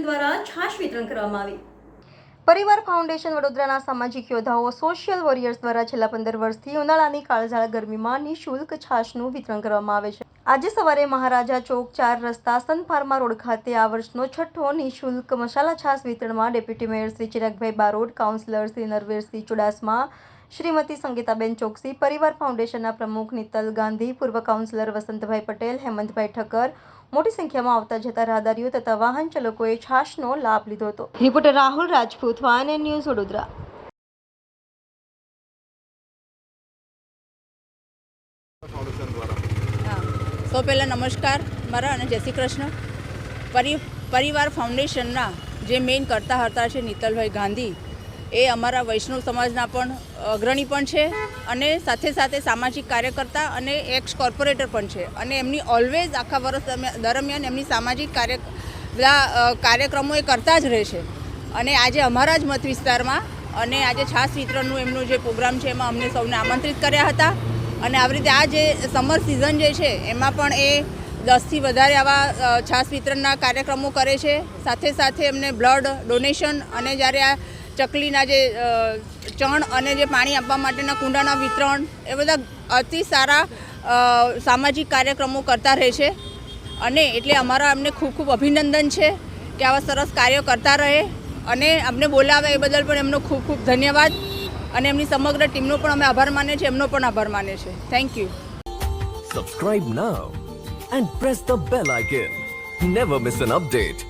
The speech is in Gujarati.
દ્વારા છાશ વિતરણ કરવામાં આવી। પરિવાર ફાઉન્ડેશન વડોદરાના સામાજિક યોદ્ધાઓ સોશિયલ વોરિયર્સ દ્વારા છેલ્લા 15 વર્ષથી ઉનાળાની કાળઝાળ ગરમીમાં નિઃશુલ્ક છાશનું વિતરણ કરવામાં આવે છે। આજે સવારે મહારાજા ચોક 4 રસ્તા સન ફાર્મા રોડ ખાતે આ વર્ષનો છઠ્ઠો નિઃશુલ્ક મસાલા છાશ વિતરણમાં ડેપ્યુટી મેયર શ્રી ચિરાગભાઈ બારોટ, કાઉન્સિલર શ્રી નરવેરસિંહ ચુડાસમા, શ્રીમતી સંગીતાબેન ચોકસી, પરિવાર ફાઉન્ડેશનના પ્રમુખ નીતલ ગાંધી, પૂર્વ કાઉન્સિલર વસંતભાઈ પટેલ, હેમંતભાઈ ઠક્કર, મોટી સંખ્યામાં આવતા જતા રાહદારીઓ તથા વાહન ચાલકોએ છાશનો લાભ લીધો હતો। Reporter Rahul Rajput, van news, Vadodara. સૌ પહેલાં નમસ્કાર મારા અને જય શ્રી કૃષ્ણ। પરિવાર ફાઉન્ડેશનના જે મેઇન કરતા હતા છે નીતલભાઈ ગાંધી, એ અમારા વૈષ્ણવ સમાજના પણ અગ્રણી પણ છે અને સાથે સાથે સામાજિક કાર્યકર્તા અને એક્સ કોર્પોરેટર પણ છે અને એમની ઓલવેઝ આખા વર્ષ દરમિયાન એમની સામાજિક બધા કાર્યક્રમો એ કરતા જ રહે છે અને આજે અમારા જ મત વિસ્તારમાં અને આજે છાશ વિતરણનું એમનું જે પ્રોગ્રામ છે એમાં અમને સૌને આમંત્રિત કર્યા હતા અને આવી રીતે આ જે સમર સિઝન જે છે એમાં પણ એ 10થી વધારે આવા છાશ વિતરણના કાર્યક્રમો કરે છે। સાથે સાથે એમને બ્લડ ડોનેશન અને જ્યારે આ ચકલીના જે ચણ અને જે પાણી આપવા માટેના કુંડાના વિતરણ, એ બધા અતિ સારા સામાજિક કાર્યક્રમો કરતા રહે છે અને એટલે અમારા અમને ખૂબ ખૂબ અભિનંદન છે કે આવા સરસ કાર્યો કરતા રહે અને અમને બોલાવે એ બદલ પણ એમનો ખૂબ ખૂબ ધન્યવાદ અને એમની સમગ્ર ટીમનો પણ અમે આભાર માનીએ છીએ, એમનો પણ આભાર માનીએ છીએ। Thank you. Subscribe now and press the bell icon. Never miss an update.